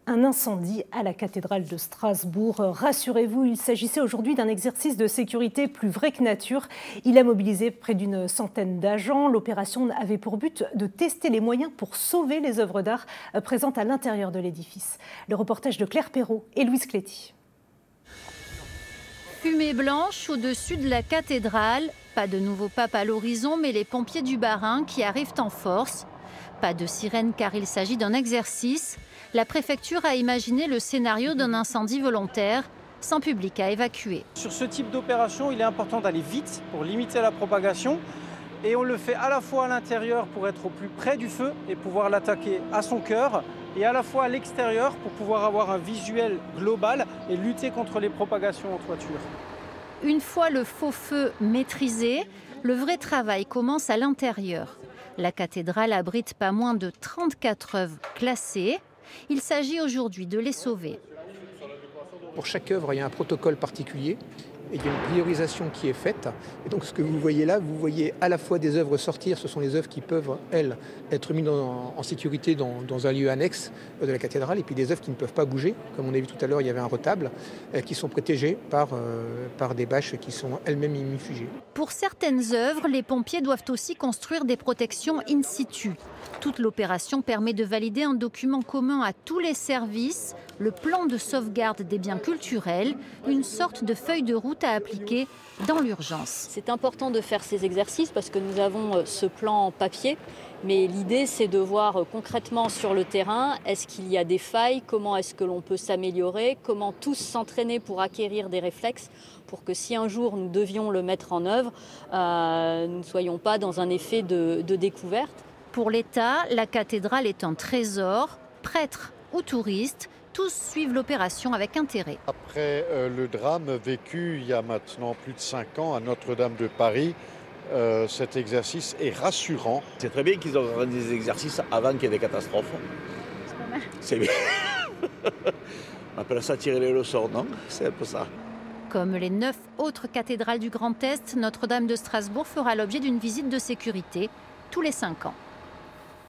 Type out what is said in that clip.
Un incendie à la cathédrale de Strasbourg. Rassurez-vous, il s'agissait aujourd'hui d'un exercice de sécurité plus vrai que nature. Il a mobilisé près d'une centaine d'agents. L'opération avait pour but de tester les moyens pour sauver les œuvres d'art présentes à l'intérieur de l'édifice. Le reportage de Claire Perrault et Louise Cléty. Fumée blanche au-dessus de la cathédrale. Pas de nouveau pape à l'horizon, mais les pompiers du Bas-Rhin qui arrivent en force. Pas de sirène car il s'agit d'un exercice. La préfecture a imaginé le scénario d'un incendie volontaire, sans public à évacuer. Sur ce type d'opération, il est important d'aller vite pour limiter la propagation. Et on le fait à la fois à l'intérieur pour être au plus près du feu et pouvoir l'attaquer à son cœur, et à la fois à l'extérieur pour pouvoir avoir un visuel global et lutter contre les propagations en toiture. Une fois le faux feu maîtrisé, le vrai travail commence à l'intérieur. La cathédrale abrite pas moins de 34 œuvres classées. Il s'agit aujourd'hui de les sauver. Pour chaque œuvre, il y a un protocole particulier et il y a une priorisation qui est faite. Et donc ce que vous voyez là, vous voyez à la fois des œuvres sortir, ce sont les œuvres qui peuvent, elles, être mises en sécurité dans un lieu annexe de la cathédrale, et puis des œuvres qui ne peuvent pas bouger. Comme on a vu tout à l'heure, il y avait un retable, qui sont protégées par des bâches qui sont elles-mêmes ignifugées. Pour certaines œuvres, les pompiers doivent aussi construire des protections in situ. Toute l'opération permet de valider un document commun à tous les services, le plan de sauvegarde des biens culturels, une sorte de feuille de route à appliquer dans l'urgence. C'est important de faire ces exercices parce que nous avons ce plan en papier, mais l'idée c'est de voir concrètement sur le terrain, est-ce qu'il y a des failles, comment est-ce que l'on peut s'améliorer, comment tous s'entraîner pour acquérir des réflexes pour que si un jour nous devions le mettre en œuvre, nous ne soyons pas dans un effet de découverte. Pour l'État, la cathédrale est un trésor. Prêtres ou touristes, tous suivent l'opération avec intérêt. Après le drame vécu il y a maintenant plus de 5 ans à Notre-Dame de Paris, cet exercice est rassurant. C'est très bien qu'ils organisent des exercices avant qu'il y ait des catastrophes. C'est pas mal. C'est bien. On appelle ça tirer les leçons, non? C'est un peu ça. Comme les 9 autres cathédrales du Grand Est, Notre-Dame de Strasbourg fera l'objet d'une visite de sécurité tous les 5 ans.